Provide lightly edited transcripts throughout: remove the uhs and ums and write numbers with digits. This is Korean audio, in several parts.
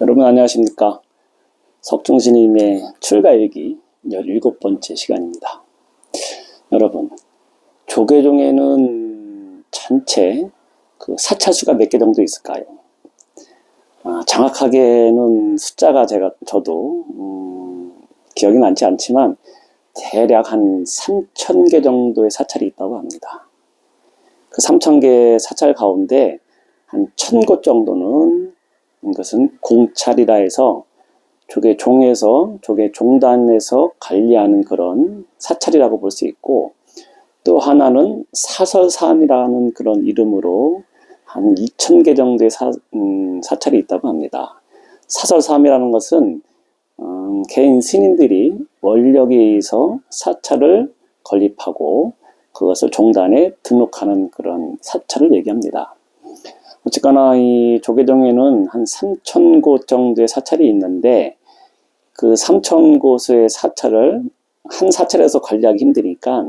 여러분 안녕하십니까? 석중스님의 출가일기 17번째 시간입니다. 여러분, 조계종에는 전체 그 사찰수가 몇 개 정도 있을까요? 정확하게는 숫자가 저도 기억이 나지 않지만 대략 한 3,000개 정도의 사찰이 있다고 합니다. 그 3,000개 사찰 가운데 한 1,000곳 정도는 이것은 공찰이라 해서 조계종에서 조계종단에서 관리하는 그런 사찰이라고 볼 수 있고, 또 하나는 사설사암이라는 그런 이름으로 한 2,000개 정도의 사찰이 있다고 합니다. 사설사암이라는 것은 개인 스님들이 원력에 의해서 사찰을 건립하고 그것을 종단에 등록하는 그런 사찰을 얘기합니다. 어쨌거나 이 조계종에는 한 3,000곳 정도의 사찰이 있는데, 그 3,000곳의 사찰을 한 사찰에서 관리하기 힘드니까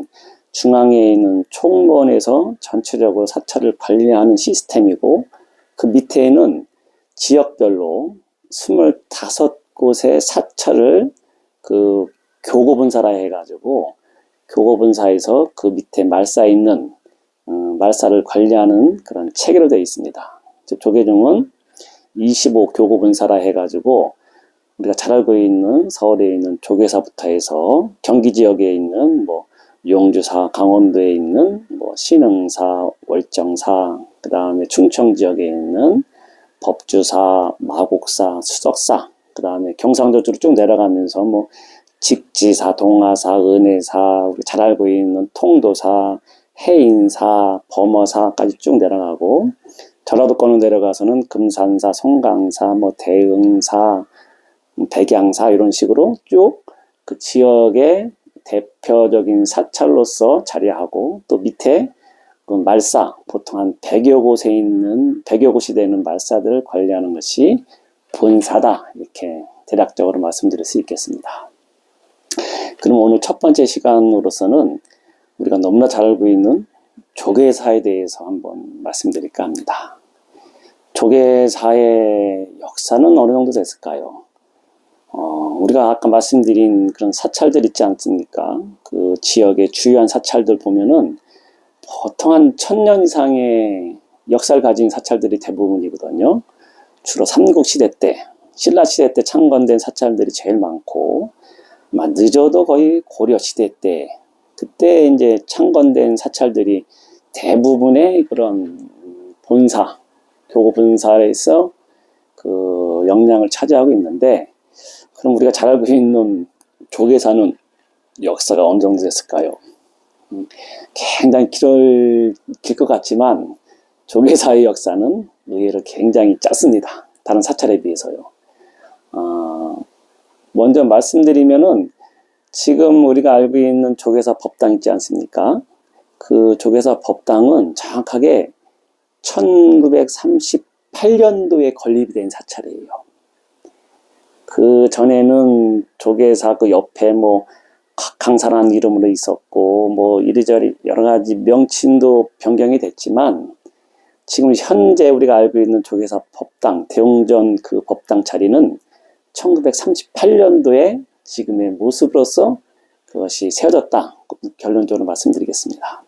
중앙에 있는 총무원에서 전체적으로 사찰을 관리하는 시스템이고, 그 밑에는 지역별로 25곳의 사찰을 그 교고분사라 해가지고 교고분사에서 그 밑에 말사에 있는 말사를 관리하는 그런 체계로 되어 있습니다. 즉 조계종은 25교고분사라 해가지고 우리가 잘 알고 있는 서울에 있는 조계사부터 해서 경기 지역에 있는 뭐 용주사, 강원도에 있는 뭐 신흥사, 월정사, 그 다음에 충청 지역에 있는 법주사, 마곡사, 수석사, 그 다음에 경상도쪽으로 쭉 내려가면서 뭐 직지사, 동화사, 은혜사, 우리 잘 알고 있는 통도사, 해인사, 범어사까지 쭉 내려가고, 전라도권으로 내려가서는 금산사, 송강사, 뭐 대응사, 백양사 이런 식으로 쭉 그 지역의 대표적인 사찰로서 자리하고, 또 밑에 그 말사, 보통 한 100여 곳이 되는 말사들을 관리하는 것이 본사다, 이렇게 대략적으로 말씀드릴 수 있겠습니다. 그럼 오늘 첫 번째 시간으로서는 우리가 너무나 잘 알고 있는 조계사에 대해서 한번 말씀드릴까 합니다. 조계사의 역사는 어느 정도 됐을까요? 우리가 아까 말씀드린 그런 사찰들 있지 않습니까? 그 지역의 주요한 사찰들 보면은 보통 한 1,000년 이상의 역사를 가진 사찰들이 대부분이거든요. 주로 삼국시대 때, 신라시대 때 창건된 사찰들이 제일 많고, 늦어도 거의 고려시대 때, 그때 이제 창건된 사찰들이 대부분의 그런 본사, 교구본사에서 그 역량을 차지하고 있는데, 그럼 우리가 잘 알고 있는 조계사는 역사가 어느 정도 됐을까요? 굉장히 길 것 같지만 조계사의 역사는 의외로 굉장히 짧습니다. 다른 사찰에 비해서요. 먼저 말씀드리면은 지금 우리가 알고 있는 조계사 법당 있지 않습니까? 그 조계사 법당은 정확하게 1938년도에 건립이 된 사찰이에요. 그 전에는 조계사 그 옆에 뭐 각항사라는 이름으로 있었고, 뭐 이리저리 여러 가지 명칭도 변경이 됐지만, 지금 현재 우리가 알고 있는 조계사 법당, 대웅전 그 법당 자리는 1938년도에 지금의 모습으로서 그것이 세워졌다, 결론적으로 말씀드리겠습니다.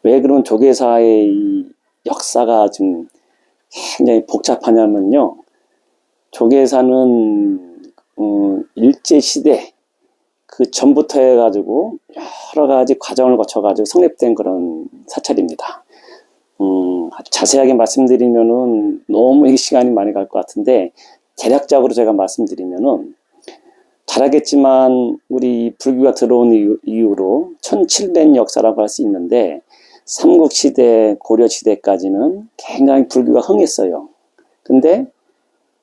왜 그런 조계사의 이 역사가 좀 굉장히 복잡하냐면요, 조계사는 일제시대 그 전부터 해가지고 여러 가지 과정을 거쳐가지고 성립된 그런 사찰입니다. 아주 자세하게 말씀드리면은 너무 시간이 많이 갈 것 같은데, 대략적으로 제가 말씀드리면은, 잘 알겠지만 우리 불교가 들어온 이후로 1700년 역사라고 할 수 있는데, 삼국시대, 고려시대까지는 굉장히 불교가 흥했어요. 근데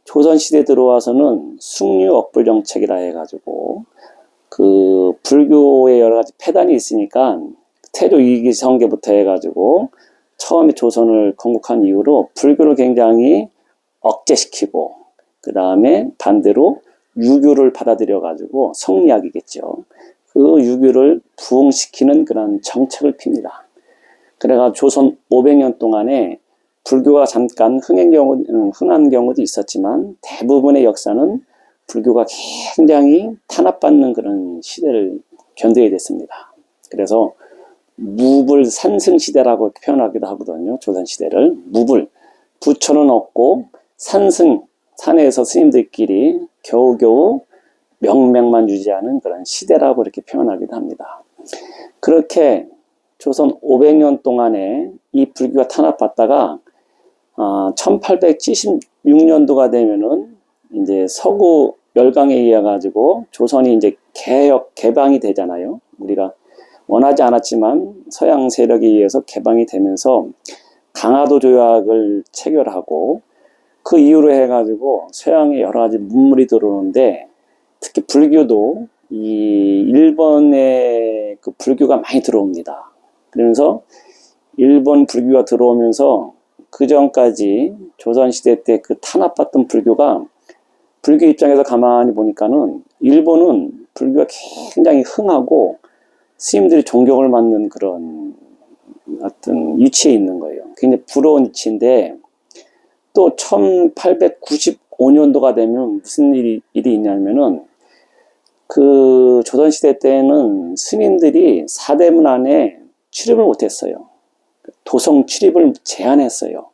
조선시대 들어와서는 숭유억불정책이라 해가지고 그 불교의 여러 가지 폐단이 있으니까 태조 이기성계부터 해가지고 처음에 조선을 건국한 이후로 불교를 굉장히 억제시키고, 그 다음에 반대로 유교를 받아들여가지고, 성리학이겠죠, 그 유교를 부흥시키는 그런 정책을 핍니다. 그래가 조선 500년 동안에 불교가 잠깐 흥한 경우도 있었지만 대부분의 역사는 불교가 굉장히 탄압받는 그런 시대를 견뎌야 됐습니다. 그래서 무불 산승 시대라고 표현하기도 하거든요. 조선시대를 무불, 부처는 없고 산승, 산에서 스님들끼리 겨우겨우 명맥만 유지하는 그런 시대라고 이렇게 표현하기도 합니다. 그렇게 조선 500년 동안에 이 불교가 탄압받다가 1876년도가 되면은 이제 서구 열강에 의해 가지고 조선이 이제 개방이 되잖아요. 우리가 원하지 않았지만 서양 세력에 의해서 개방이 되면서 강화도 조약을 체결하고 그 이후로 해가지고 서양에 여러 가지 문물이 들어오는데 특히 불교도 이 일본의 그 불교가 많이 들어옵니다. 그러면서 일본 불교가 들어오면서 그 전까지 조선시대 때 그 탄압받던 불교가 불교 입장에서 가만히 보니까는 일본은 불교가 굉장히 흥하고 스님들이 존경을 받는 그런 어떤 위치에 있는 거예요. 굉장히 부러운 위치인데 또 1895년도가 되면 무슨 일이 있냐면은 그 조선시대 때는 스님들이 사대문 안에 출입을 못했어요. 도성 출입을 제한했어요.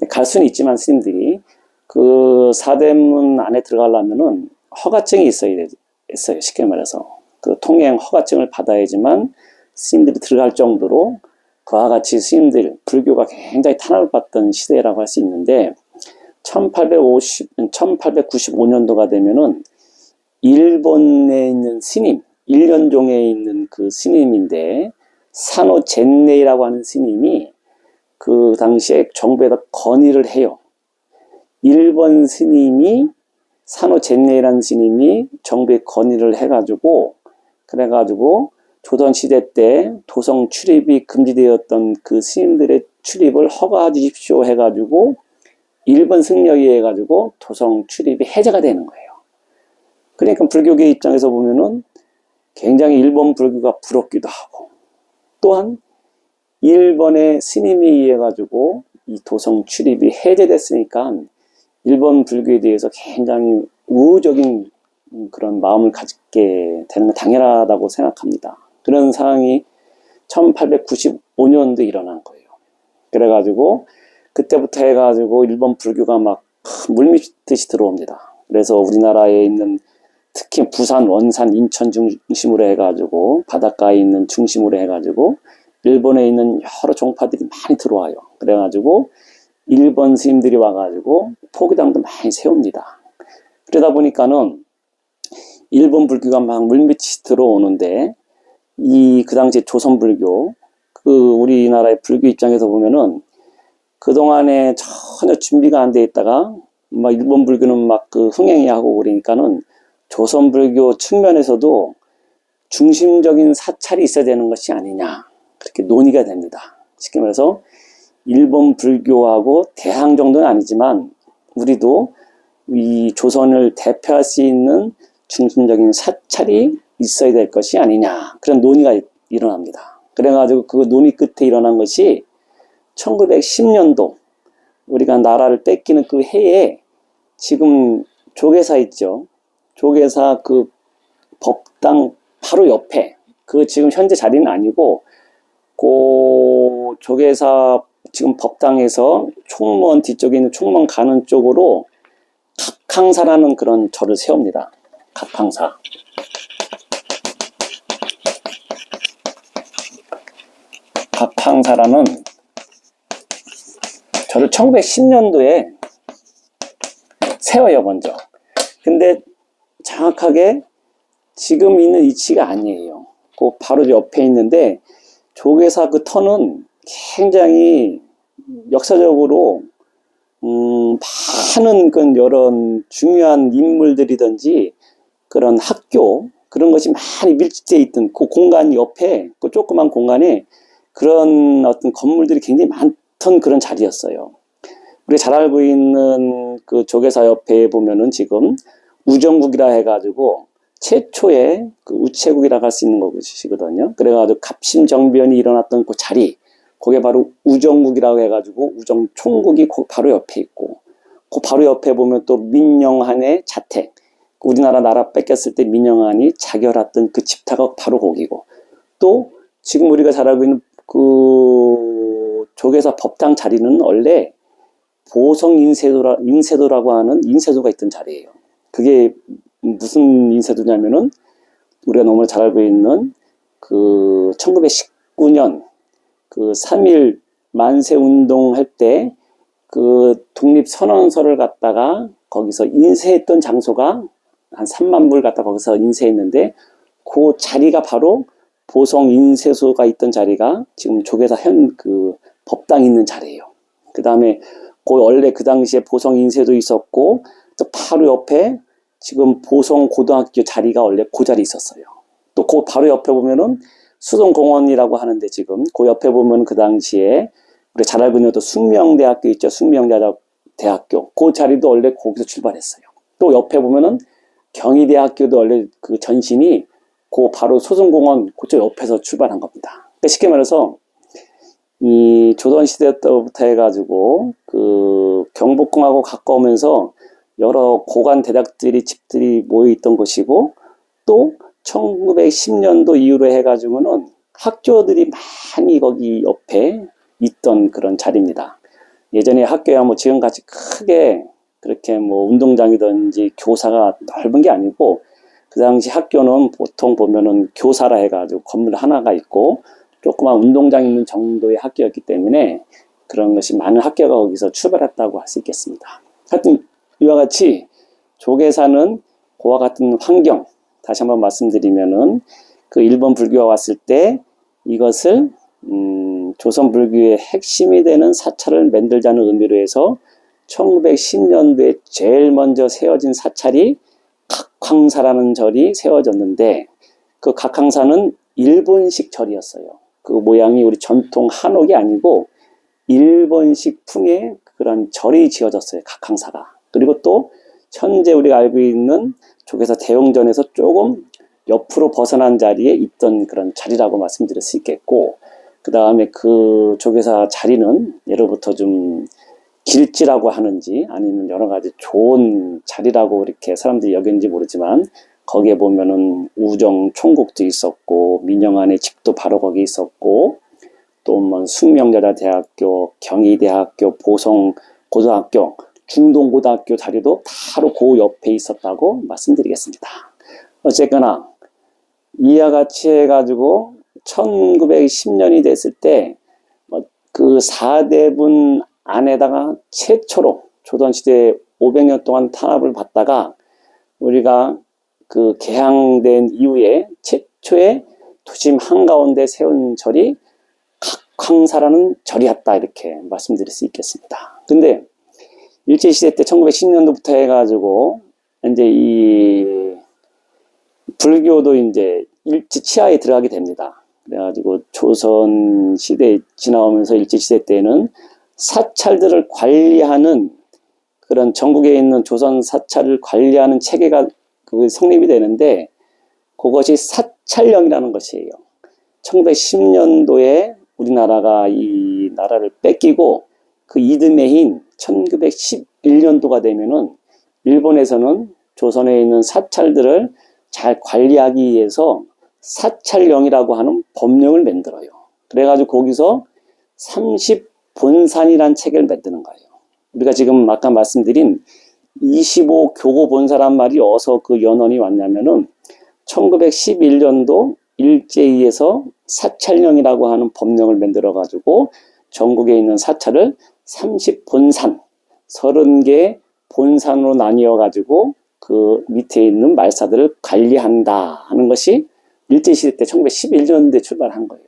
갈 수는 있지만 스님들이 그 사대문 안에 들어가려면은 허가증이 있어야 했어요. 쉽게 말해서 그 통행 허가증을 받아야지만 스님들이 들어갈 정도로 그와 같이 스님들 불교가 굉장히 탄압을 받던 시대라고 할 수 있는데 1895년도가 되면은 일본에 있는 스님, 일련종에 있는 그 스님인데 산호 젠네이라고 하는 스님이 그 당시에 정부에다 건의를 해요. 일본 스님이 산호 젠네이라는 스님이 정부에 건의를 해가지고 그래가지고 조선시대 때 도성 출입이 금지되었던 그 스님들의 출입을 허가해 주십시오 해가지고 일본 승려에 해가지고 도성 출입이 해제가 되는 거예요. 그러니까 불교계 입장에서 보면은 굉장히 일본 불교가 부럽기도 하고 또한 일본의 스님에 의해 가지고 이 도성 출입이 해제됐으니까 일본 불교에 대해서 굉장히 우호적인 그런 마음을 갖게 되는 건 당연하다고 생각합니다. 그런 상황이 1895년도에 일어난 거예요. 그래가지고 그때부터 해가지고 일본 불교가 막 물밀듯이 들어옵니다. 그래서 우리나라에 있는 특히 부산, 원산, 인천 중심으로 해가지고 바닷가에 있는 중심으로 해가지고 일본에 있는 여러 종파들이 많이 들어와요. 그래가지고 일본 스님들이 와가지고 포교당도 많이 세웁니다. 그러다 보니까는 일본 불교가 막 물밀듯이 들어오는데 그 당시 조선 불교 그 우리나라의 불교 입장에서 보면은 그 동안에 전혀 준비가 안 돼 있다가 막 일본 불교는 막 그 흥행이 하고 그러니까는 조선 불교 측면에서도 중심적인 사찰이 있어야 되는 것이 아니냐 그렇게 논의가 됩니다. 쉽게 말해서 일본 불교하고 대항 정도는 아니지만 우리도 이 조선을 대표할 수 있는 중심적인 사찰이 있어야 될 것이 아니냐 그런 논의가 일어납니다. 그래가지고 그 논의 끝에 일어난 것이 1910년도 우리가 나라를 뺏기는 그 해에 지금 조계사 있죠. 조계사 그 법당 바로 옆에 그 지금 현재 자리는 아니고 그 조계사 지금 법당에서 총무원 뒤쪽에 있는 총무원 가는 쪽으로 각항사라는 그런 절을 세웁니다. 각항사. 각항사라는 절을 1910년도에 세워요, 먼저. 근데 정확하게 지금 있는 위치가 아니에요. 그 바로 옆에 있는데 조계사 그 터는 굉장히 역사적으로 많은 그런 여러 중요한 인물들이든지 그런 학교 그런 것이 많이 밀집되어 있던 그 공간 옆에 그 조그만 공간에 그런 어떤 건물들이 굉장히 많던 그런 자리였어요. 우리가 잘 알고 있는 그 조계사 옆에 보면은 지금 우정국이라 해가지고 최초의 그 우체국이라고 할 수 있는 것이거든요. 그래가지고 갑신정변이 일어났던 그 자리 그게 바로 우정국이라고 해가지고 우정총국이 그 바로 옆에 있고, 그 바로 옆에 보면 또 민영한의 자택, 우리나라 나라 뺏겼을 때 민영한이 자결했던 그 집터가 바로 거기고, 또 지금 우리가 잘 알고 있는 그 조계사 법당 자리는 원래 보성 인쇄도라고 하는 인쇄도가 있던 자리예요. 그게 무슨 인쇄도냐면은 우리가 너무 잘 알고 있는 그 1919년 그 3.1 만세 운동 할 때 그 독립선언서를 갖다가 거기서 인쇄했던 장소가 한 3만 불 갖다 거기서 인쇄했는데, 그 자리가 바로 보성 인쇄소가 있던 자리가 지금 조계사 그 법당이 있는 자리예요. 그 다음에 그 원래 그 당시에 보성 인쇄도 있었고, 또 바로 옆에 지금 보성 고등학교 자리가 원래 그 자리에 있었어요. 또 그 바로 옆에 보면은 수동공원이라고 하는데, 지금 그 옆에 보면 그 당시에 우리 잘 알고 있는 또 숙명대학교 있죠. 숙명대학교. 그 자리도 원래 거기서 출발했어요. 또 옆에 보면은 경희대학교도 원래 그 전신이 그 바로 소승공원 그쪽 옆에서 출발한 겁니다. 그러니까 쉽게 말해서 이 조선시대 때부터 해가지고 그 경복궁하고 가까우면서 여러 고관 대작들이 집들이 모여있던 곳이고, 또 1910년도 이후로 해가지고는 학교들이 많이 거기 옆에 있던 그런 자리입니다. 예전에 학교야 뭐 지금같이 크게 그렇게 뭐 운동장이든지 교사가 넓은 게 아니고, 그 당시 학교는 보통 보면은 교사라 해가지고 건물 하나가 있고 조그만 운동장 있는 정도의 학교였기 때문에 그런 것이 많은 학교가 거기서 출발했다고 할 수 있겠습니다. 하여튼 이와 같이 조계사는 그와 같은 환경, 다시 한번 말씀드리면은 그 일본 불교가 왔을 때 이것을 조선 불교의 핵심이 되는 사찰을 만들자는 의미로 해서 1910년도에 제일 먼저 세워진 사찰이 각황사라는 절이 세워졌는데, 그 각황사는 일본식 절이었어요. 그 모양이 우리 전통 한옥이 아니고 일본식 풍의 그런 절이 지어졌어요, 각황사가. 그리고 또 현재 우리가 알고 있는 조계사 대웅전에서 조금 옆으로 벗어난 자리에 있던 그런 자리라고 말씀드릴 수 있겠고, 그 다음에 그 조계사 자리는 예로부터 좀 길지라고 하는지 아니면 여러 가지 좋은 자리라고 이렇게 사람들이 여겼는지 모르지만, 거기에 보면은 우정 총국도 있었고 민영한의 집도 바로 거기 있었고, 또 뭐 숙명여자대학교, 경희대학교, 보성 고등학교, 중동고등학교 자리도 바로 그 옆에 있었다고 말씀드리겠습니다. 어쨌거나 이와 같이 해가지고 1910년이 됐을 때 그 4대분 안에다가 최초로 조선시대 500년 동안 탄압을 받다가 우리가 그 개항된 이후에 최초의 도심 한가운데 세운 절이 각황사라는 절이었다, 이렇게 말씀드릴 수 있겠습니다. 근데 일제시대 때 1910년도부터 해가지고 이제 이 불교도 이제 일제 치하에 들어가게 됩니다. 그래가지고 조선 시대 지나오면서 일제시대 때는 사찰들을 관리하는 그런 전국에 있는 조선 사찰을 관리하는 체계가 그 성립이 되는데, 그것이 사찰령이라는 것이에요. 1910년도에 우리나라가 이 나라를 뺏기고 그 이듬해인 1911년도가 되면은 일본에서는 조선에 있는 사찰들을 잘 관리하기 위해서 사찰령이라고 하는 법령을 만들어요. 그래가지고 거기서 30본산이라는 체계를 만드는 거예요. 우리가 지금 아까 말씀드린 25교고본사란 말이 어디서 그 연원이 왔냐면은 1911년도 일제히에서 사찰령이라고 하는 법령을 만들어가지고 전국에 있는 사찰을 30본산, 30개 본산으로 나뉘어가지고 그 밑에 있는 말사들을 관리한다 하는 것이 일제시대 때 1911년도에 출발한 거예요.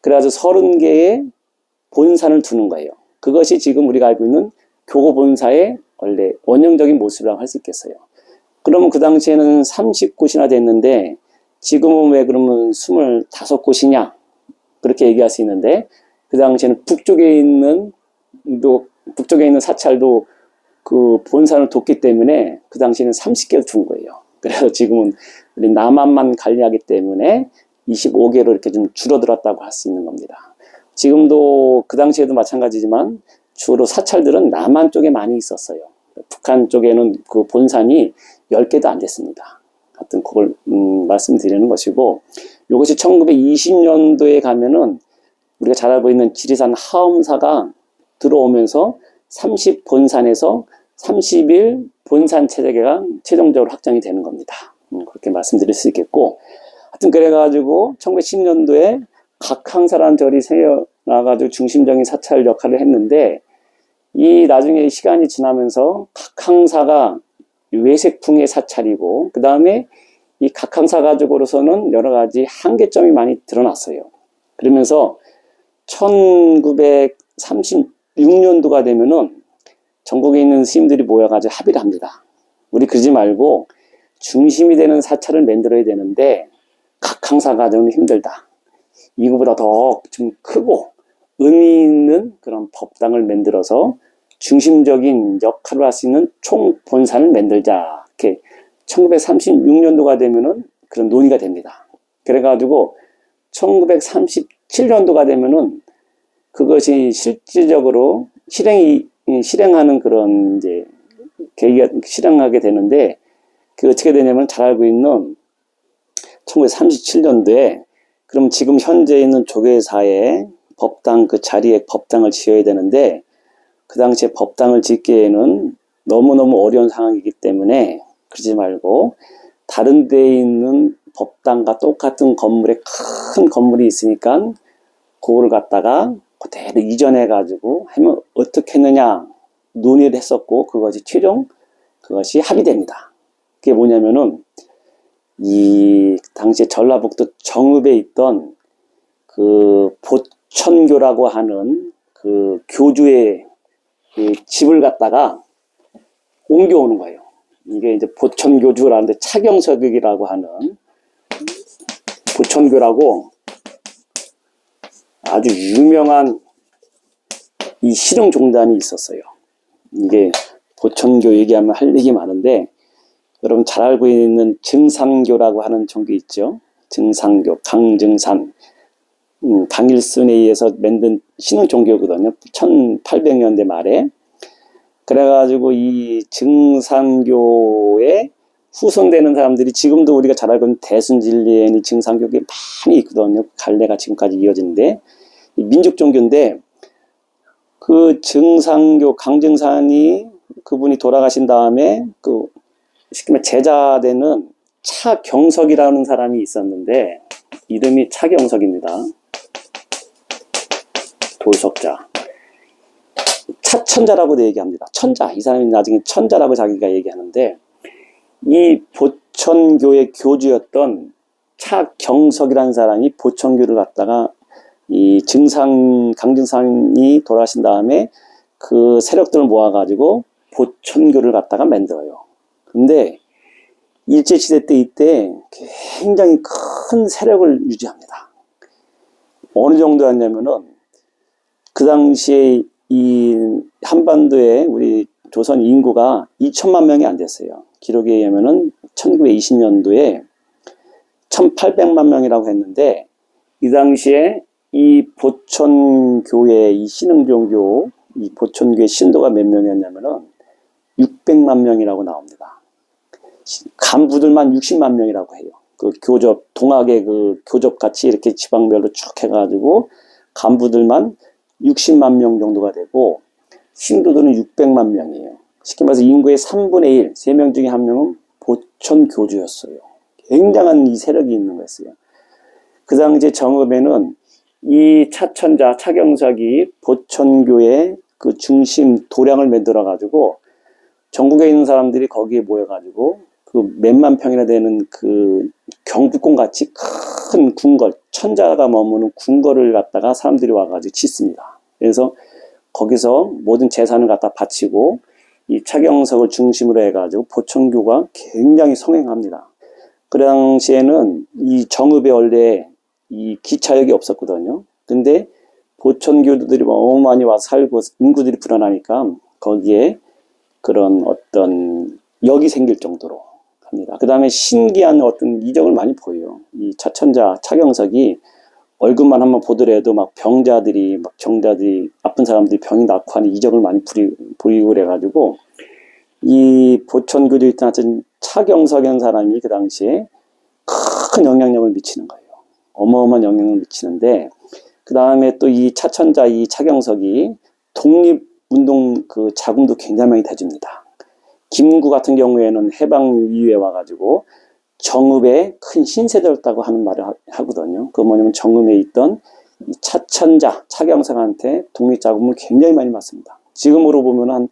그래서 30개의 본산을 두는 거예요. 그것이 지금 우리가 알고 있는 교고본사의 원래 원형적인 모습이라고 할 수 있겠어요. 그러면 그 당시에는 30곳이나 됐는데 지금은 왜 그러면 25곳이냐 그렇게 얘기할 수 있는데, 그 당시에는 북쪽에 있는 사찰도 그 본산을 뒀기 때문에 그 당시에는 30개를 둔 거예요. 그래서 지금은 우리 남한만 관리하기 때문에 25개로 이렇게 좀 줄어들었다고 할 수 있는 겁니다. 지금도 그 당시에도 마찬가지지만 주로 사찰들은 남한 쪽에 많이 있었어요. 북한 쪽에는 그 본산이 10개도 안 됐습니다. 하여튼 그걸 말씀드리는 것이고, 이것이 1920년도에 가면은 우리가 잘 알고 있는 지리산 하엄사가 들어오면서 30본산에서 30일 본산 체제가 최종적으로 확정이 되는 겁니다. 그렇게 말씀드릴 수 있겠고, 하여튼 그래가지고 1910년도에 각항사라는 절이 생겨나가지고 중심적인 사찰 역할을 했는데, 이 나중에 시간이 지나면서 각항사가 외색풍의 사찰이고, 그 다음에 이 각항사 가지고로서는 여러 가지 한계점이 많이 드러났어요. 그러면서 1936년도가 되면은 전국에 있는 스님들이 모여가지고 합의를 합니다. 우리 그러지 말고 중심이 되는 사찰을 만들어야 되는데 각항사 가지고는 힘들다. 이거보다 더 좀 크고 의미 있는 그런 법당을 만들어서 중심적인 역할을 할 수 있는 총본산을 만들자. 이렇게 1936년도가 되면은 그런 논의가 됩니다. 그래가지고 1937년도가 되면은 그것이 실질적으로 실행하는 그런 이제 계기가 실행하게 되는데, 그 어떻게 되냐면 잘 알고 있는 1937년도에 그럼 지금 현재 있는 조계사에 법당 그 자리에 법당을 지어야 되는데, 그 당시에 법당을 짓기에는 너무너무 어려운 상황이기 때문에 그러지 말고 다른 데에 있는 법당과 똑같은 건물에 큰 건물이 있으니까 그거를 갖다가 그대로 이전해 가지고 하면 어떻게 했느냐 논의를 했었고, 그것이 최종 그것이 합의됩니다. 그게 뭐냐면은 이 당시에 전라북도 정읍에 있던 그 보천교라고 하는 그 교주의 그 집을 갖다가 옮겨오는 거예요. 이게 이제 보천교주라는데 차경석이라고 하는 보천교라고 아주 유명한 이 실흥종단이 있었어요. 이게 보천교 얘기하면 할 얘기 많은데, 여러분 잘 알고 있는 증산교라고 하는 종교 있죠. 증산교, 강증산, 강일순에 의해서 만든 신흥 종교거든요. 1800년대 말에. 그래가지고 이 증산교에 후손되는 사람들이 지금도 우리가 잘 알고 있는 대순진리에는 증산교가 많이 있거든요. 갈래가 지금까지 이어지는데, 민족 종교인데 그 증산교 강증산이 그분이 돌아가신 다음에 그 쉽게 말해 제자되는 차경석이라는 사람이 있었는데, 이름이 차경석입니다. 돌석자. 차천자라고 얘기합니다. 천자. 이 사람이 나중에 천자라고 자기가 얘기하는데, 이 보천교의 교주였던 차경석이라는 사람이 보천교를 갖다가 이 강증산이 돌아가신 다음에 그 세력들을 모아가지고 보천교를 갖다가 만들어요. 근데 일제시대 때 이때 굉장히 큰 세력을 유지합니다. 어느 정도였냐면은 그 당시에 이 한반도에 우리 조선 인구가 2천만 명이 안 됐어요. 기록에 의하면은 1920년도에 1,800만 명이라고 했는데, 이 당시에 이 보천교의 이 신흥종교, 이 보천교의 신도가 몇 명이었냐면은 600만 명이라고 나옵니다. 간부들만 60만 명이라고 해요. 그 교접, 동학의 그 교접 같이 이렇게 지방별로 쭉 해가지고 간부들만 60만 명 정도가 되고, 신도들은 600만 명이에요. 쉽게 말해서 인구의 3분의 1, 3명 중에 1명은 보천교주였어요. 굉장한 이 세력이 있는 거였어요. 그 당시에 정읍에는 이 차천자, 차경석이 보천교의 그 중심 도량을 만들어가지고 전국에 있는 사람들이 거기에 모여가지고 그 몇만 평이나 되는 그 경복궁 같이 큰 궁궐, 천자가 머무는 궁궐을 갖다가 사람들이 와가지고 짓습니다. 그래서 거기서 모든 재산을 갖다 바치고 이 차경석을 중심으로 해가지고 보천교가 굉장히 성행합니다. 그 당시에는 이 정읍에 원래 이 기차역이 없었거든요. 근데 보천교도들이 너무 많이 와서 살고 인구들이 불어나니까 거기에 그런 어떤 역이 생길 정도로 합니다. 그 다음에 신기한 어떤 이적을 많이 보여요. 이 차천자 차경석이 얼굴만 한번 보더라도 막 병자들이, 막 정자들이, 아픈 사람들이 병이 낳고 하는 이적을 많이 보이고 그래가지고, 이 보천교도에 있던 차경석이라는 사람이 그 당시에 큰 영향력을 미치는 거예요. 어마어마한 영향을 미치는데, 그 다음에 또 이 차천자 이 차경석이 독립운동 그 자금도 굉장히 많이 대줍니다. 김구 같은 경우에는 해방 이후에 와가지고 정읍에 큰 신세대였다고 하는 말을 하거든요. 그 뭐냐면 정읍에 있던 이 차천자 차경석한테 독립자금을 굉장히 많이 받습니다. 지금으로 보면 한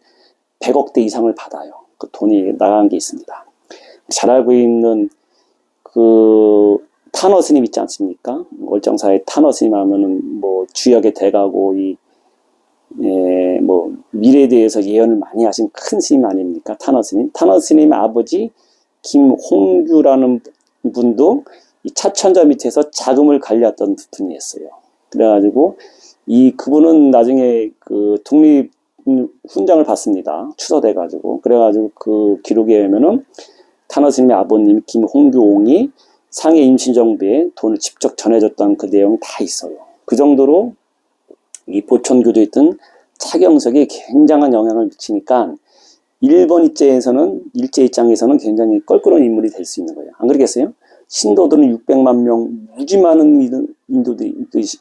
100억대 이상을 받아요. 그 돈이 나간 게 있습니다. 잘 알고 있는 그 탄어 스님 있지 않습니까? 월정사의 탄어 스님 하면은 뭐 주역에 대가고 뭐 미래에 대해서 예언을 많이 하신 큰 스님 아닙니까? 탄어 스님. 탄어 스님의 아버지 김홍규라는 분도 이 차천자 밑에서 자금을 관리했던 분이었어요. 그래가지고 그분은 나중에 그 독립 훈장을 받습니다. 추서돼가지고. 그래가지고 그 기록에 의하면은 탄어 스님의 아버님 김홍규옹이 상해 임신정부에 돈을 직접 전해줬던 그 내용이 다 있어요. 그 정도로 이 보천교도에 있던 차경석이 굉장한 영향을 미치니까 일본 일제 입장에서는 굉장히 껄끄러운 인물이 될 수 있는 거예요. 안 그러겠어요? 신도들은 600만 명, 무지 많은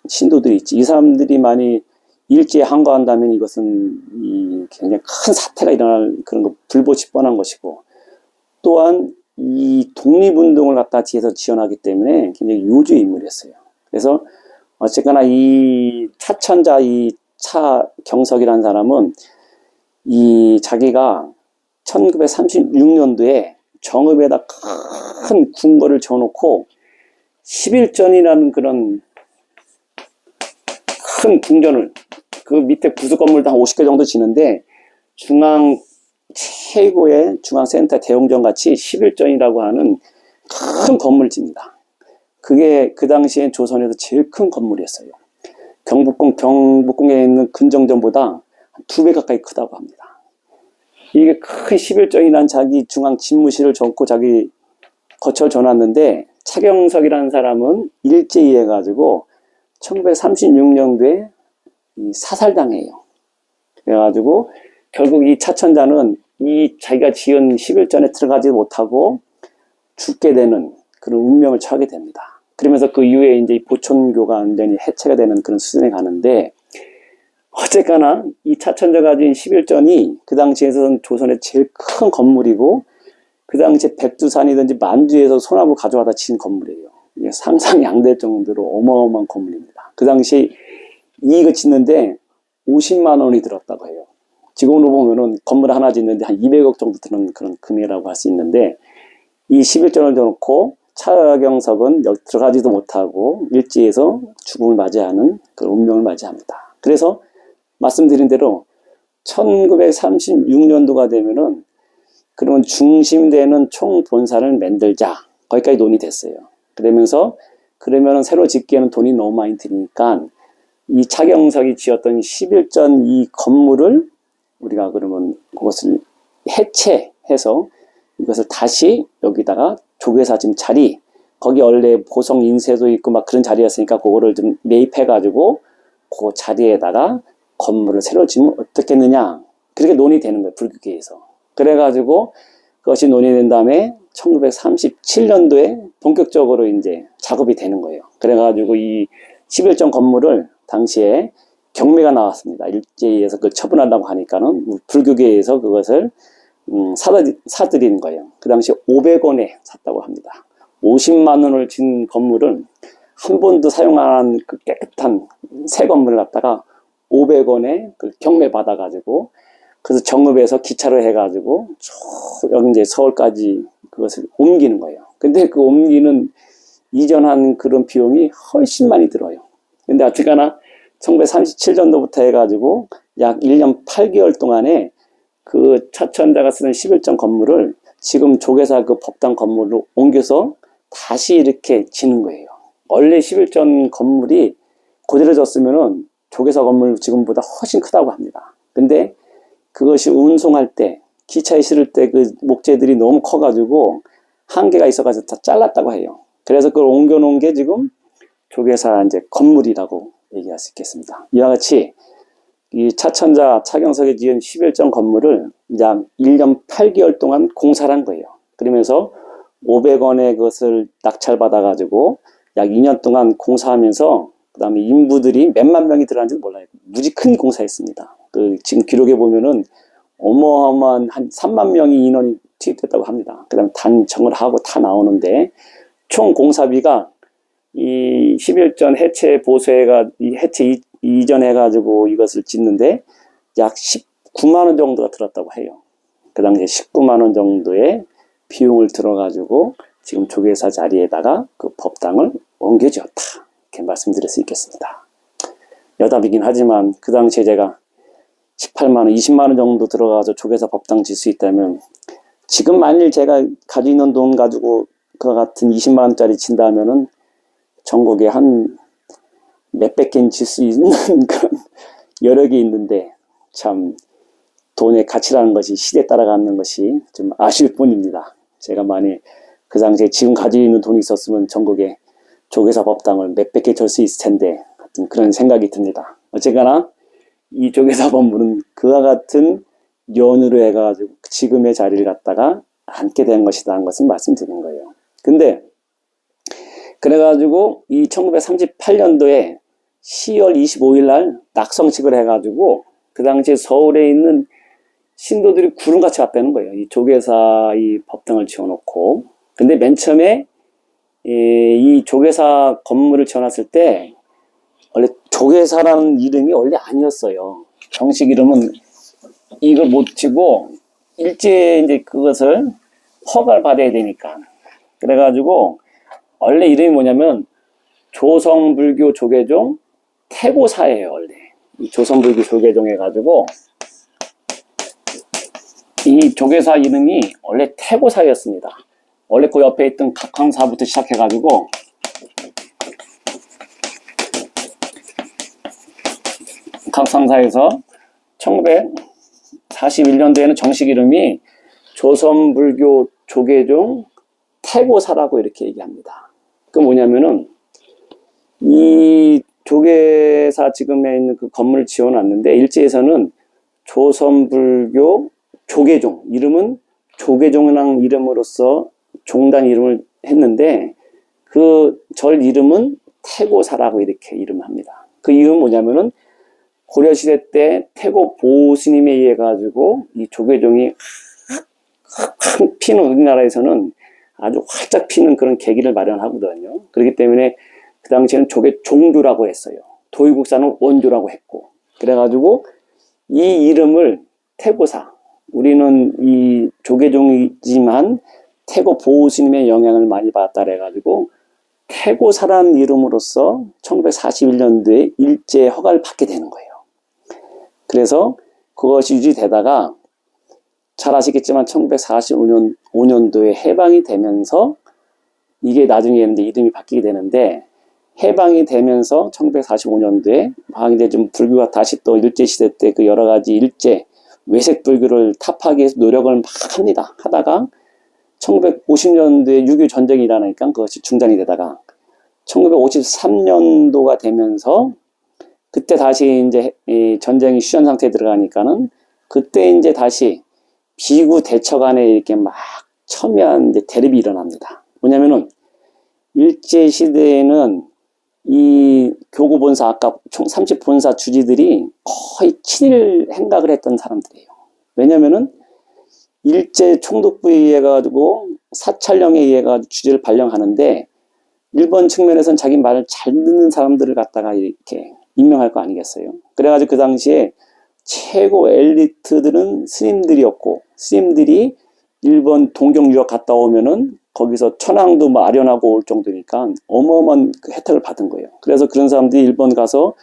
신도들이 있지. 이 사람들이 많이 일제에 항거한다면 이것은 굉장히 큰 사태가 일어날 그런 거 불꽃이 뻔한 것이고, 또한 이 독립운동을 갖다 뒤에서 지원하기 때문에 굉장히 요주의 인물이었어요. 그래서 어쨌거나 이 차천자 이 차경석이라는 사람은 자기가 1936년도에 정읍에다 큰 궁궐을 지어놓고 11전이라는 그런 큰 궁전을, 그 밑에 부수 건물도 한 50개 정도 지는데 중앙 최고의 중앙센터 대웅전 같이 11전이라고 하는 큰 건물을 짓니다. 그게 그 당시엔 조선에서 제일 큰 건물이었어요. 경복궁에 있는 근정전보다 2배 가까이 크다고 합니다. 이게 큰 11전이라는 자기 중앙 집무실을 짓고 자기 거처를 줘놨는데, 차경석이라는 사람은 일제히해가지고 1936년도에 사살당해요. 그래가지고 결국 이 차천자는 자기가 지은 11전에 들어가지 못하고 죽게 되는 그런 운명을 처하게 됩니다. 그러면서 그 이후에 이제 보천교가 완전히 해체가 되는 그런 수준에 가는데, 어쨌거나 이 차천자가 가진 11전이 그 당시에서는 조선의 제일 큰 건물이고, 그 당시에 백두산이든지 만주에서 소나무 가져와다 친 건물이에요. 이게 상상이 안 될 정도로 어마어마한 건물입니다. 그 당시 이거 짓는데 50만 원이 들었다고 해요. 지금으로 보면은 건물 하나 짓는데 한 200억 정도 드는 그런 금액이라고 할 수 있는데, 이 11전을 줘놓고 차경석은 여기 들어가지도 못하고 일제에서 죽음을 맞이하는 그런 운명을 맞이합니다. 그래서 말씀드린 대로 1936년도가 되면은 그러면 중심되는 총본사를 만들자, 거기까지 논의됐어요. 그러면은 새로 짓기에는 돈이 너무 많이 드니까 이 차경석이 지었던 11전 이 건물을 우리가 그러면 그것을 해체해서 이것을 다시 여기다가 조계사 지금 자리, 거기 원래 보성 인쇄도 있고 막 그런 자리였으니까 그거를 좀 매입해가지고 그 자리에다가 건물을 새로 지으면 어떻겠느냐, 그렇게 논의되는 거예요, 불교계에서. 그래가지고 그것이 논의된 다음에 1937년도에 본격적으로 이제 작업이 되는 거예요. 그래가지고 이 11전 건물을 당시에 경매가 나왔습니다. 일제에서 그 처분한다고 하니까는 불교계에서 그것을 사들이는 거예요. 그 당시 500원에 샀다고 합니다. 50만 원을 진 건물은 한 번도 사용 안 한 그 깨끗한 새 건물을 갖다가 500원에 그 경매 받아가지고, 그래서 정읍에서 기차로 해가지고 여기 이제 서울까지 그것을 옮기는 거예요. 근데 그 옮기는 이전한 그런 비용이 훨씬 많이 들어요. 근데 어쨌거나 1937년도부터 해가지고 약 1년 8개월 동안에 그 차천자가 쓰는 11전 건물을 지금 조계사 그 법당 건물로 옮겨서 다시 이렇게 짓는 거예요. 원래 11전 건물이 그대로 졌으면은 조계사 건물 지금보다 훨씬 크다고 합니다. 근데 그것이 운송할 때, 기차에 실을 때 그 목재들이 너무 커가지고 한계가 있어가지고 다 잘랐다고 해요. 그래서 그걸 옮겨놓은 게 지금 조계사 이제 건물이라고 얘기할 수 있겠습니다. 이와 같이 이 차천자 차경석에 지은 11정 건물을 약 1년 8개월 동안 공사를 한 거예요. 그러면서 500원의 것을 낙찰받아가지고 약 2년 동안 공사하면서 그 다음에 인부들이 몇만 명이 들어간지도 몰라요. 무지 큰 공사였습니다. 지금 기록에 보면은 어마어마한 한 3만 명이 인원이 투입됐다고 합니다. 그 다음에 단청을 하고 다 나오는데 총 공사비가 이 11전 해체 보수해가 해체 이전해가지고 이것을 짓는데 약 19만 원 정도가 들었다고 해요. 그 당시에 19만 원 정도의 비용을 들어가지고 지금 조계사 자리에다가 그 법당을 옮겨주었다. 이렇게 말씀드릴 수 있겠습니다. 여담이긴 하지만 그 당시에 제가 18만 원, 20만 원 정도 들어가서 조계사 법당 질 수 있다면 지금 만일 제가 가지고 있는 돈 가지고 그와 같은 20만 원짜리 친다면은 전국에 한 몇백 개는 질 수 있는 그런 여러 개 있는데 참 돈의 가치라는 것이 시대에 따라가는 것이 좀 아쉬울 뿐입니다. 제가 만일 그 당시에 지금 가지고 있는 돈이 있었으면 전국에 조계사 법당을 몇백 개 절 수 있을 텐데 같은 그런 생각이 듭니다. 어쨌거나 이 조계사 법문은 그와 같은 연으로 해가지고 지금의 자리를 갖다가 앉게 된 것이라는 것을 말씀드리는 거예요. 근데 그래가지고 이 1938년도에 10월 25일 날 낙성식을 해가지고 그 당시에 서울에 있는 신도들이 구름같이 왔다는 거예요. 이 조계사 이 법당을 지어놓고. 근데 맨 처음에 이 조계사 건물을 지어놨을 때 원래 조계사라는 이름이 원래 아니었어요. 정식 이름은 이걸 못 치고 일제 이제 그것을 허가를 받아야 되니까. 그래가지고 원래 이름이 뭐냐면 조성불교 조계종 태고사예요. 원래 이 조성불교 조계종 해가지고 이 조계사 이름이 원래 태고사였습니다. 원래 그 옆에 있던 각황사부터 시작해가지고 각황사에서 1941년도에는 정식 이름이 조선불교 조계종 태고사라고 이렇게 얘기합니다. 그 뭐냐면은 이 조계사 지금에 있는 그 건물을 지어놨는데 일제에서는 조선불교 조계종 이름은 조계종이라는 이름으로서 종단 이름을 했는데 그 절 이름은 태고사라고 이렇게 이름을 합니다. 그 이유는 뭐냐면은 고려시대 때 태고 보스님에 의해 가지고 이 조계종이 확 피는 우리나라에서는 아주 활짝 피는 그런 계기를 마련하거든요. 그렇기 때문에 그 당시에는 조계종주라고 했어요. 도의국사는 원주라고 했고 그래가지고 이 이름을 태고사 우리는 이 조계종이지만 태고 보호스님의 영향을 많이 받았다 그래가지고 태고사라는 이름으로서 1941년도에 일제 허가를 받게 되는 거예요. 그래서 그것이 유지되다가 잘 아시겠지만 1945년도에 해방이 되면서 이게 나중에 이제 이름이 바뀌게 되는데 해방이 되면서 1945년도에 막 이제 좀 불교가 다시 또 일제시대 때 그 여러 가지 일제 외색 불교를 타파하기 위해서 노력을 막 합니다. 하다가 1950년도에 6.25 전쟁이 일어나니까 그것이 중단이 되다가 1953년도가 되면서 그때 다시 이제 이 전쟁이 휴전 상태에 들어가니까는 그때 이제 다시 비구 대처간에 이렇게 막 첨예한 이제 대립이 일어납니다. 뭐냐면은 일제 시대에는 이 교구 본사 아까 총 30본사 주지들이 거의 친일 행각을 했던 사람들이에요. 왜냐면은 일제 총독부에 의해 가지고 사찰령에 의해 가지고 주지를 발령하는데 일본 측면에서는 자기 말을 잘 듣는 사람들을 갖다가 이렇게 임명할 거 아니겠어요? 그래가지고 그 당시에 최고 엘리트들은 스님들이었고 스님들이 일본 동경 유학 갔다 오면은 거기서 천황도 뭐 아련하고 올 정도니까 어마어마한 그 혜택을 받은 거예요. 그래서 그런 사람들이 일본 가서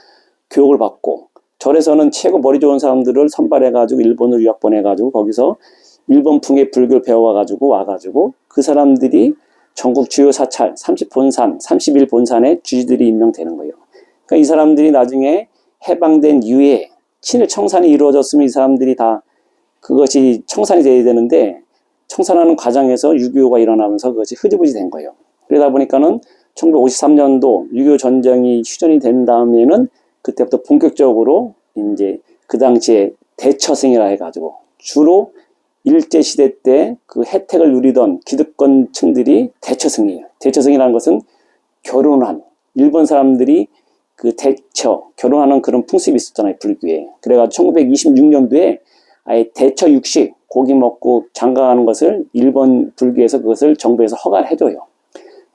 교육을 받고 절에서는 최고 머리 좋은 사람들을 선발해가지고 일본으로 유학 보내가지고 거기서 일본풍의 불교를 배워가지고 와가지고 그 사람들이 전국 주요 사찰 30본산, 31본산의 주지들이 임명되는 거예요. 그러니까 이 사람들이 나중에 해방된 이후에 친일 청산이 이루어졌으면 이 사람들이 다 그것이 청산이 돼야 되는데 청산하는 과정에서 6.25가 일어나면서 그것이 흐지부지 된 거예요. 그러다 보니까는 1953년도 6.25 전쟁이 휴전이 된 다음에는 그때부터 본격적으로 이제 그 당시에 대처생이라 해가지고 주로 일제시대 때 그 혜택을 누리던 기득권층들이 대처생이에요. 대처생이라는 것은 결혼한 일본 사람들이 그 대처, 결혼하는 그런 풍습이 있었잖아요, 불교에. 그래가지고 1926년도에 아예 대처 육식, 고기 먹고 장가가는 것을 일본 불교에서 그것을 정부에서 허가를 해줘요.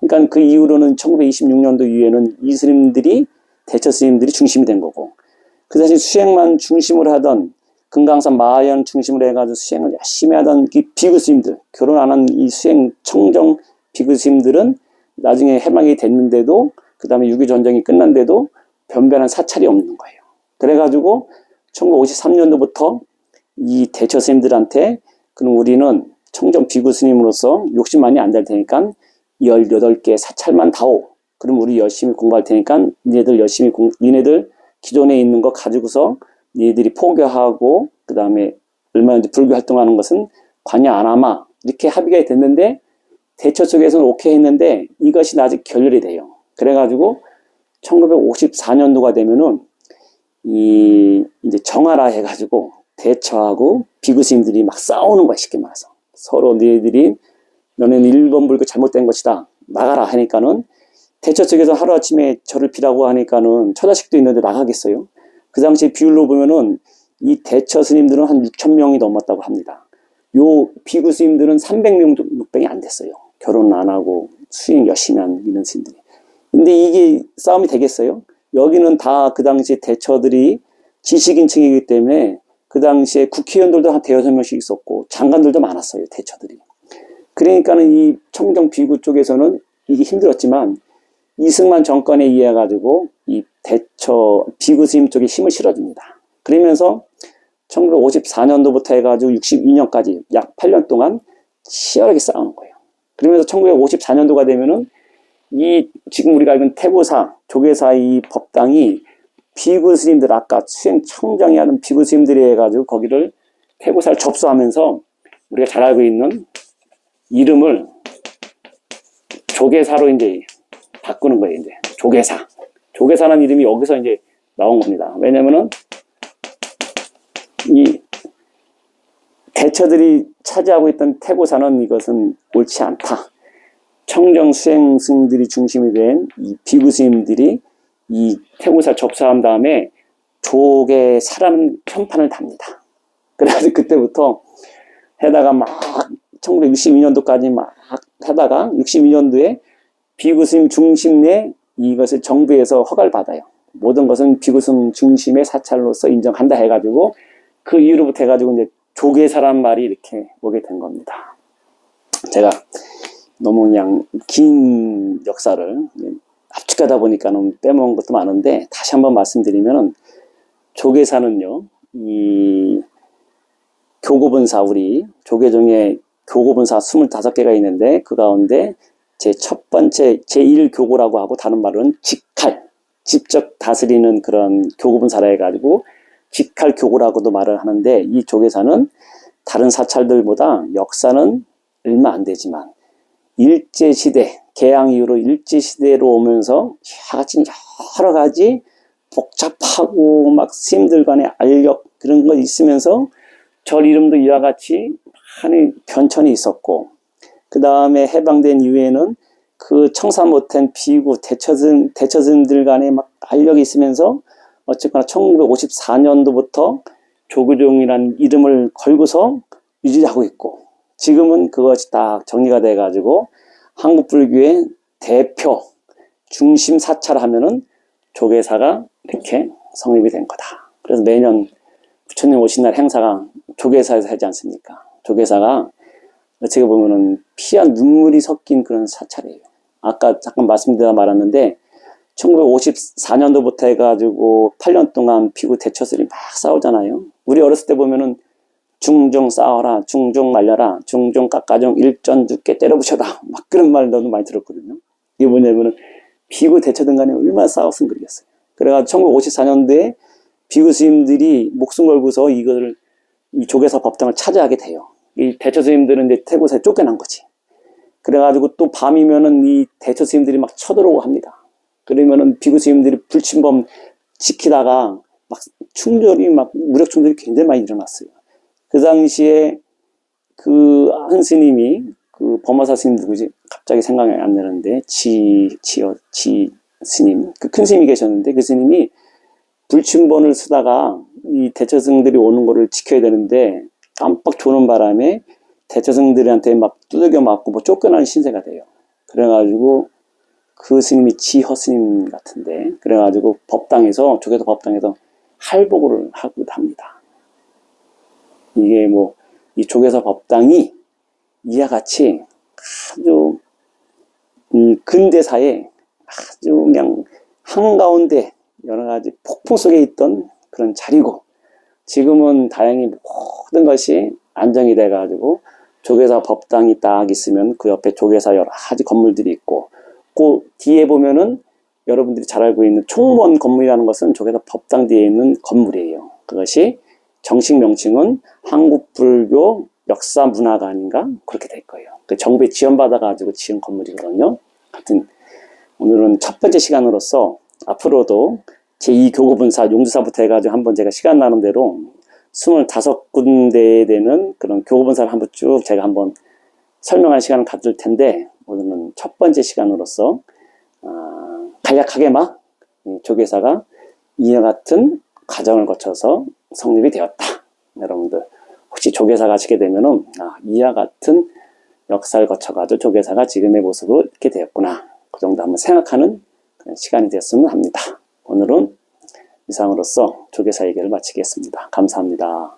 그러니까 그 이후로는 1926년도 이후에는 이 스님들이, 대처 스님들이 중심이 된 거고, 그 사실 수행만 중심으로 하던 금강산 마하연 중심으로 해가지고 수행을 열심히 하던 이 비구 스님들, 결혼 안 한 이 수행 청정 비구 스님들은 나중에 해방이 됐는데도, 그 다음에 6.25 전쟁이 끝난데도 변변한 사찰이 없는 거예요. 그래가지고 1953년도부터 이 대처 스님들한테 그럼 우리는 청정 비구 스님으로서 욕심 많이 안 될 테니까 18개 사찰만 다오. 그럼 우리 열심히 공부할 테니까 니네들 기존에 있는 거 가지고서 니네들이 포교하고 그 다음에 얼마든지 불교 활동하는 것은 관여 안 하마. 이렇게 합의가 됐는데 대처 쪽에서는 오케이 했는데 이것이 아직 결렬이 돼요. 그래가지고 1954년도가 되면은 이제 정하라 해가지고 대처하고 비구 스님들이 막 싸우는 거야, 쉽게 말해서. 서로 너는 일본 불교 잘못된 것이다. 나가라 하니까는 대처 측에서 하루아침에 저를 비라고 하니까는 처자식도 있는데 나가겠어요? 그 당시 비율로 보면은 이 대처 스님들은 한 6,000명이 넘었다고 합니다. 요 비구 스님들은 300명, 600이 안 됐어요. 결혼 안 하고 수행 열심히 한 이런 스님들이. 근데 이게 싸움이 되겠어요? 여기는 다 그 당시 대처들이 지식인층이기 때문에 그 당시에 국회의원들도 한 대여섯 명씩 있었고 장관들도 많았어요, 대처들이. 그러니까는 이 청정 비구 쪽에서는 이게 힘들었지만 이승만 정권에 의해 가지고 이 대처 비구 스님 쪽에 힘을 실어줍니다. 그러면서 1954년도부터 해가지고 62년까지 약 8년 동안 치열하게 싸우는 거예요. 그러면서 1954년도가 되면은 이 지금 우리가 알고 있는 태보사, 조계사 이 법당이 비구 스님들, 아까 수행 청정이 하는 비구 스님들이 해가지고 거기를 태보사를 접수하면서 우리가 잘 알고 있는 이름을 조계사로 이제 바꾸는 거예요, 이제. 조계사. 조계사라는 이름이 여기서 이제 나온 겁니다. 왜냐면은 이 대처들이 차지하고 있던 태고사는 이것은 옳지 않다. 청정 수행 스님들이 중심이 된 이 비구 스님들이 이 태고사를 접수한 다음에 조계사라는 편판을 답니다. 그래서 그때부터 해다가 막 1962년도까지 막 하다가 62년도에 비구 스님 중심 내 이것을 정부에서 허가를 받아요. 모든 것은 비구 스님 중심의 사찰로서 인정한다 해가지고 그 이후로부터 해가지고 이제 조계사란 말이 이렇게 오게 된 겁니다. 제가 너무 그냥 긴 역사를 압축하다 보니까는 빼먹은 것도 많은데 다시 한번 말씀드리면은 조계사는요, 이 교고본사, 우리 조계 중에 교고본사 25개가 있는데 그 가운데 제 첫 번째 제1교고라고 하고 다른 말은 직할, 직접 다스리는 그런 교고본사라 해가지고 직할 교고라고도 말을 하는데 이 조계사는 다른 사찰들보다 역사는 얼마 안 되지만 일제시대, 개항 이후로 일제시대로 오면서 여러 가지 복잡하고 막 스님들 간의 알력 그런 거 있으면서 절 이름도 이와 같이 많이 변천이 있었고 그 다음에 해방된 이후에는 그 청산 못한 비구 대처스님들 간에 막 알력이 있으면서 어쨌거나 1954년도부터 조규종이라는 이름을 걸고서 유지하고 있고 지금은 그것이 딱 정리가 돼 가지고 한국불교의 대표 중심 사찰하면은 조계사가 이렇게 성립이 된 거다. 그래서 매년 부처님 오신 날 행사가 조계사에서 하지 않습니까? 조계사가 어떻게 보면은 피와 눈물이 섞인 그런 사찰이에요. 아까 잠깐 말씀드려 말았는데 1954년도부터 해가지고 8년 동안 비구 대처들이 막 싸우잖아요. 우리 어렸을 때 보면은 중종 싸워라, 중종 말려라, 중종 깎아종 일전 죽게 때려부셔라 막 그런 말 너무 많이 들었거든요. 이게 뭐냐면은 비구 대처들 간에 얼마나 싸웠으면 그러겠어요. 그래가지고 1954년도에 비구 스님들이 목숨 걸고서 이거를 이 조계사 법당을 차지하게 돼요. 이 대처 스님들은 이제 태고사에 쫓겨난 거지. 그래가지고 또 밤이면은 이 대처 스님들이 막 쳐들어오고 합니다. 그러면은 비구 스님들이 불침범 지키다가 막 충돌이 막 무력 충돌이 굉장히 많이 일어났어요. 그 당시에 그 한 스님이 그 범화사 스님 누구지? 갑자기 생각이 안 나는데 지 스님 그 큰 스님이 계셨는데 그 스님이 불침번을 쓰다가 이 대처승들이 오는 거를 지켜야 되는데 깜빡 조는 바람에 대처승들한테 막 두들겨 맞고 뭐 쫓겨나는 신세가 돼요. 그래가지고 그 스님이 지허 스님 같은데 그래가지고 법당에서 조계사 법당에서 할복을 하기도 합니다. 이게 뭐 이 조계사 법당이 이와 같이 아주 근대사에 아주 그냥 한가운데 여러 가지 폭풍 속에 있던 그런 자리고 지금은 다행히 모든 것이 안정이 돼가지고 조계사 법당이 딱 있으면 그 옆에 조계사 여러 가지 건물들이 있고 그 뒤에 보면은 여러분들이 잘 알고 있는 총무원 건물이라는 것은 조계사 법당 뒤에 있는 건물이에요. 그것이 정식 명칭은 한국불교 역사문화관인가 그렇게 될 거예요. 그 정부에 지원받아가지고 지은 건물이거든요. 하여튼 오늘은 첫 번째 시간으로서 앞으로도 제2교구분사 용두사부터 해가지고 한번 제가 시간 나는 대로 25군데에 되는 그런 교구분사를 한번 쭉 제가 한번 설명할 시간을 가질 텐데 오늘은 첫 번째 시간으로서 간략하게 막 조계사가 이와 같은 과정을 거쳐서 성립이 되었다. 여러분들 혹시 조계사 가시게 되면은 이와 같은 역사를 거쳐가지고 조계사가 지금의 모습으로 이렇게 되었구나. 그 정도 한번 생각하는 시간이 되었으면 합니다. 오늘은 이상으로서 조계사 얘기를 마치겠습니다. 감사합니다.